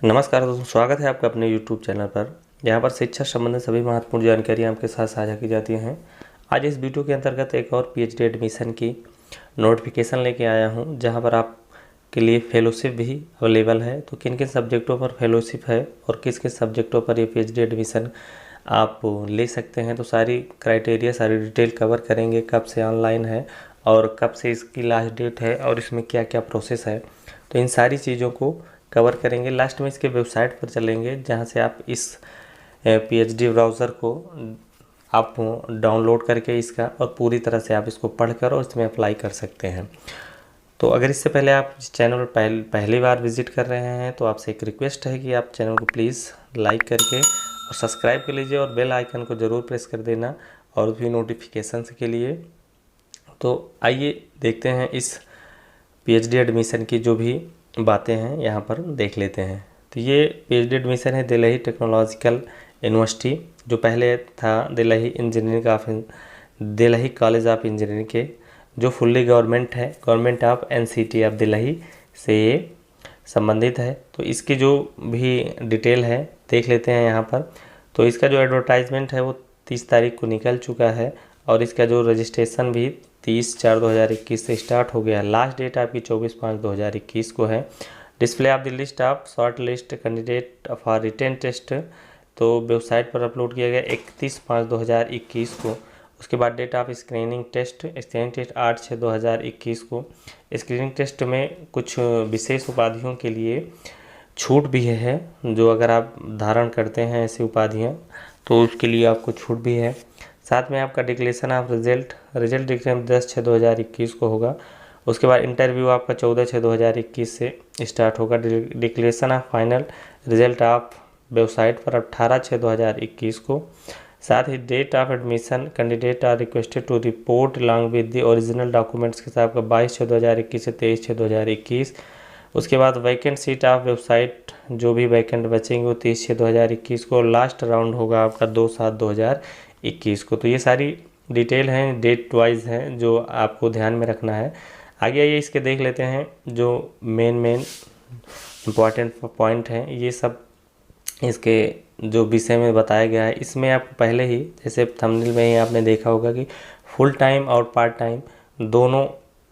नमस्कार दोस्तों, स्वागत है आपका अपने YouTube चैनल पर। यहाँ पर शिक्षा संबंधित सभी महत्वपूर्ण जानकारियाँ आपके साथ साझा की जाती हैं। आज इस वीडियो के अंतर्गत एक और PhD एडमिशन की नोटिफिकेशन लेके आया हूँ, जहाँ पर आपके लिए फेलोशिप भी अवेलेबल है। तो किन किन सब्जेक्टों पर फेलोशिप है और किस किस सब्जेक्टों पर ये PhD एडमिशन आप ले सकते हैं, तो सारी क्राइटेरिया सारी डिटेल कवर करेंगे। कब से ऑनलाइन है और कब से इसकी लास्ट डेट है और इसमें क्या क्या प्रोसेस है, तो इन सारी चीज़ों को कवर करेंगे। लास्ट में इसके वेबसाइट पर चलेंगे, जहां से आप इस PhD ब्राउज़र को आप डाउनलोड करके इसका और पूरी तरह से आप इसको पढ़कर और इसमें अप्लाई कर सकते हैं। तो अगर इससे पहले आप इस चैनल पर पहली बार विजिट कर रहे हैं, तो आपसे एक रिक्वेस्ट है कि आप चैनल को प्लीज़ लाइक करके और सब्सक्राइब कर लीजिए और बेल आइकन को ज़रूर प्रेस कर देना और भी नोटिफिकेशंस के लिए। तो आइए देखते हैं इस PhD एडमिशन की जो भी बातें हैं यहाँ पर देख लेते हैं। तो ये PhD एडमिशन है दिल्ली टेक्नोलॉजिकल यूनिवर्सिटी, जो पहले था दिल्ली कॉलेज ऑफ इंजीनियरिंग के, जो फुल्ली गवर्नमेंट है, government of NCT of Delhi से ये संबंधित है। तो इसकी जो भी डिटेल है देख लेते हैं यहाँ पर। तो इसका जो एडवर्टाइजमेंट है वो 30 तारीख को निकल चुका है और इसका जो रजिस्ट्रेशन भी 30/4/2021 से स्टार्ट हो गया है। लास्ट डेट आपकी 24/5/2021 को है। Display of the list of short list candidate for written test तो वेबसाइट पर अपलोड किया गया 31/5/2021 को। उसके बाद डेट ऑफ स्क्रीनिंग टेस्ट 8/6/2021 को। स्क्रीनिंग टेस्ट में कुछ विशेष उपाधियों के लिए छूट भी है, जो अगर आप धारण करते हैं ऐसी उपाधियाँ तो उसके लिए आपको छूट भी है। साथ में आपका डिक्लेरेशन ऑफ रिजल्ट डिक्लेरेशन 10/6/2021 को होगा। उसके बाद इंटरव्यू आपका 14/6/2021 से स्टार्ट होगा। Declaration of final result of website पर 18/6/2021 को। साथ ही date of admission candidate are requested to report along with the original documents के साथ आपका 22/6/2021 से 23/6/2021। उसके बाद वैकेंट सीट ऑफ वेबसाइट जो भी वैकेंट बचेंगे वो 30/6/2021 को। लास्ट राउंड होगा आपका 2/7/2021 को। तो ये सारी डिटेल हैं, डेट वाइज हैं, जो आपको ध्यान में रखना है। आगे आइए इसके देख लेते हैं जो मेन इम्पॉर्टेंट पॉइंट हैं। ये सब इसके जो विषय में बताया गया है, इसमें आपको पहले ही जैसे थंबनेल में ही आपने देखा होगा कि फुल टाइम और पार्ट टाइम दोनों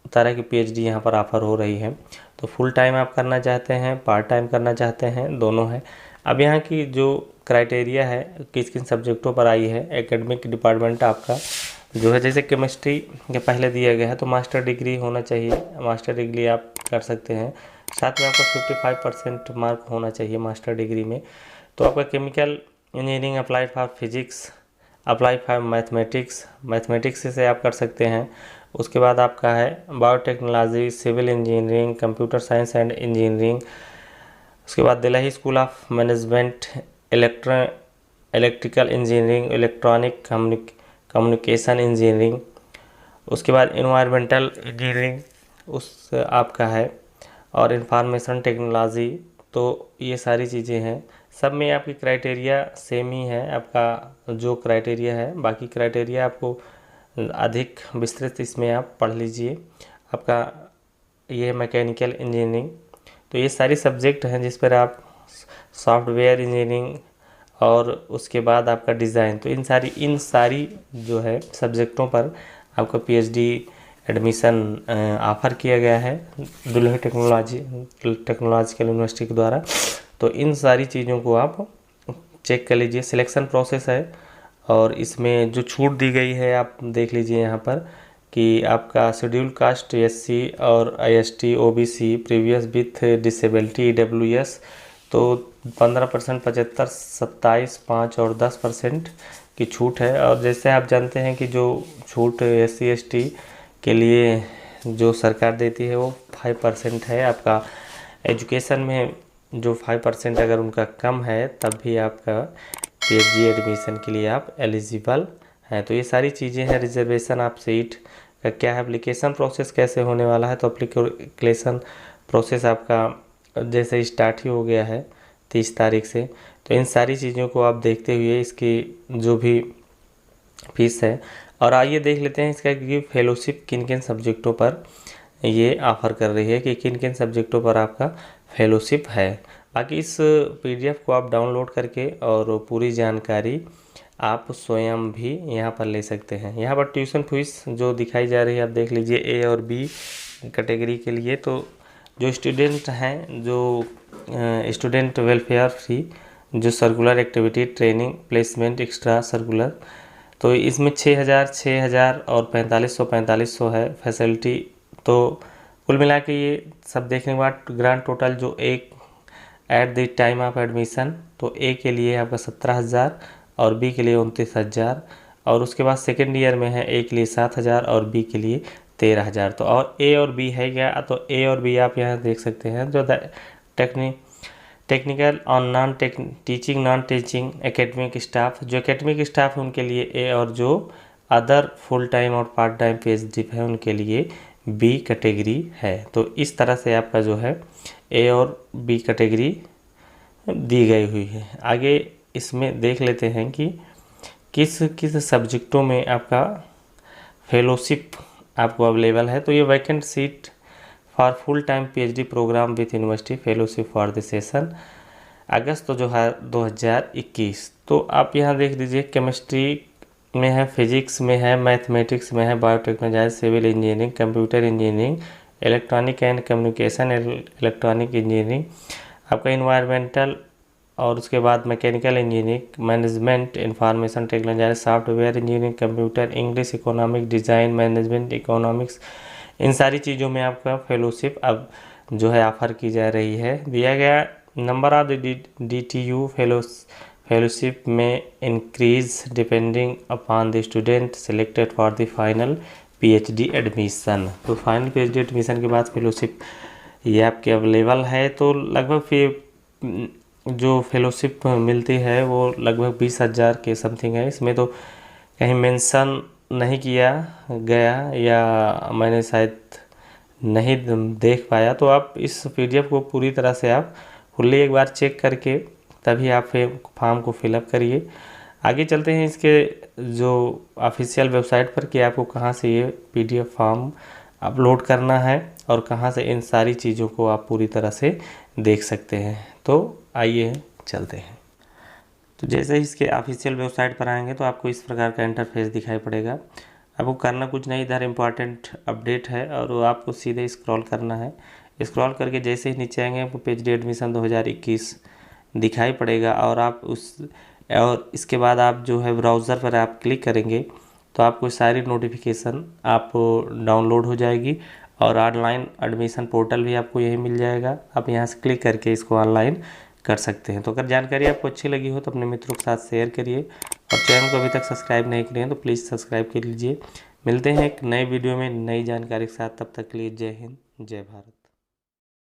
तरह की PhD यहाँ पर ऑफ़र हो रही है। तो फुल टाइम आप करना चाहते हैं, पार्ट टाइम करना चाहते हैं, दोनों है। अब यहाँ की जो क्राइटेरिया है किस किन सब्जेक्टों पर आई है, एकेडमिक डिपार्टमेंट आपका जो है, जैसे केमिस्ट्री के पहले दिया गया है तो मास्टर डिग्री होना चाहिए, मास्टर डिग्री आप कर सकते हैं। साथ में आपका 55% मार्क होना चाहिए मास्टर डिग्री में। तो आपका chemical engineering, applied for physics, applied for mathematics से आप कर सकते हैं। उसके बाद आपका है biotechnology, civil engineering, computer science and engineering. उसके बाद Delhi school of management, electrical engineering, electronic communication engineering. उसके बाद इन्वायरमेंटल इंजीनियरिंग उस आपका है, और इंफॉर्मेशन टेक्नोलॉजी। तो ये सारी चीज़ें हैं, सब में आपकी क्राइटेरिया सेम ही है। आपका जो क्राइटेरिया है, बाकी क्राइटेरिया आपको अधिक विस्तृत इसमें आप पढ़ लीजिए। आपका ये है मैकेनिकल इंजीनियरिंग। तो ये सारी सब्जेक्ट हैं जिस पर आप सॉफ्टवेयर इंजीनियरिंग और उसके बाद आपका डिज़ाइन, तो इन सारी जो है सब्जेक्टों पर आपका PhD एडमिशन ऑफ़र किया गया है दिल्ली टेक्नोलॉजिकल यूनिवर्सिटी के द्वारा। तो इन सारी चीज़ों को आप चेक कर लीजिए। सिलेक्शन प्रोसेस है और इसमें जो छूट दी गई है आप देख लीजिए यहाँ पर कि आपका शेड्यूल कास्ट SC और IST OBC previous with disability EWS तो 15%, 75, 27, 5 और 10% की छूट है। और जैसे आप जानते हैं कि जो छूट SC ST के लिए जो सरकार देती है वो 5% है। आपका एजुकेशन में जो 5% अगर उनका कम है तब भी आपका PhD एडमिशन के लिए आप एलिजिबल हैं। तो ये सारी चीज़ें हैं। रिजर्वेशन ऑफ सीट का क्या है, एप्लीकेशन प्रोसेस कैसे होने वाला है, तो एप्लीकेशन प्रोसेस आपका जैसे स्टार्ट ही हो गया है 30 तारीख से। तो इन सारी चीज़ों को आप देखते हुए इसकी जो भी फीस है, और आइए देख लेते हैं इसका कि फेलोशिप किन किन सब्जेक्टों पर ये ऑफ़र कर रही है, कि किन किन सब्जेक्टों पर आपका फेलोशिप है। बाकी इस PDF को आप डाउनलोड करके और पूरी जानकारी आप स्वयं भी यहाँ पर ले सकते हैं। यहाँ पर ट्यूशन फीस जो दिखाई जा रही है आप देख लीजिए A और B कैटेगरी के लिए। तो जो स्टूडेंट हैं, जो स्टूडेंट वेलफेयर फी, जो circular activity, training, placement, extra circular, तो इसमें 6,000 और 4500 है फैसिलिटी। तो कुल मिला के ये सब देखने के बाद ग्रांड टोटल जो एक at the time of admission, तो A के लिए आपका 17,000 और B के लिए 29,000, और उसके बाद सेकेंड ईयर में है A के लिए 7,000 और B के लिए 13,000। तो और A और B है क्या, तो A और B आप यहाँ देख सकते हैं। जो टेक्निकल और नॉन टीचिंग एकेडमिक स्टाफ, जो एकेडमिक स्टाफ है उनके लिए A, और जो अदर फुल टाइम और पार्ट टाइम PhD है उनके लिए B कैटेगरी है। तो इस तरह से आपका जो है A और B कैटेगरी दी गई हुई है। आगे इसमें देख लेते हैं कि किस किस सब्जेक्टों में आपका फेलोशिप आपको अवेलेबल है। तो ये vacant seat for full time PhD program with university fellowship for the session अगस्त जो है 2021। तो आप यहाँ देख लीजिए, केमिस्ट्री में है, फिजिक्स में है, मैथमेटिक्स में है, biotechnology, civil engineering, computer engineering, electronic and communication, electronic engineering, आपका इन्वायरमेंटल, और उसके बाद mechanical engineering, management, information technology, software engineering, computer, English, economic, design, management, economics, इन सारी चीज़ों में आपका फेलोशिप अब जो है ऑफ़र की जा रही है। दिया गया नंबर ऑफ DTU फेलोशिप में increase depending upon the student selected for the final PhD admission. तो फाइनल PhD एडमिशन के बाद फेलोशिप ये आपके अवेलेबल है। तो लगभग फिर जो फेलोशिप मिलती है वो लगभग 20,000 के समथिंग है। इसमें तो कहीं मेंशन नहीं किया गया या मैंने शायद नहीं देख पाया। तो आप इस PDF को पूरी तरह से आप फुल्ली एक बार चेक करके तभी आप फॉर्म को फिलअप करिए। आगे चलते हैं इसके जो ऑफिशियल वेबसाइट पर कि आपको कहां से ये PDF फॉर्म अपलोड करना है और कहां से इन सारी चीज़ों को आप पूरी तरह से देख सकते हैं। तो आइए चलते हैं। तो जैसे ही इसके ऑफिशियल वेबसाइट पर आएंगे तो आपको इस प्रकार का इंटरफेस दिखाई पड़ेगा। आपको करना कुछ नहीं, इधर इम्पॉर्टेंट अपडेट है और वो आपको सीधे स्क्रॉल करना है। स्क्रॉल करके जैसे ही नीचे आएंगे आपको PhD एडमिशन 2021 दिखाई पड़ेगा, और इसके बाद आप जो है ब्राउज़र पर आप क्लिक करेंगे तो आपको सारी नोटिफिकेशन आप डाउनलोड हो जाएगी और ऑनलाइन एडमिशन पोर्टल भी आपको यही मिल जाएगा। आप यहाँ से क्लिक करके इसको ऑनलाइन कर सकते हैं। तो अगर जानकारी आपको अच्छी लगी हो तो अपने मित्रों के साथ शेयर करिए, और चैनल को अभी तक सब्सक्राइब नहीं किए हैं तो प्लीज़ सब्सक्राइब कर लीजिए। मिलते हैं एक नए वीडियो में नई जानकारी के साथ, तब तक के लिए जय हिंद, जय भारत।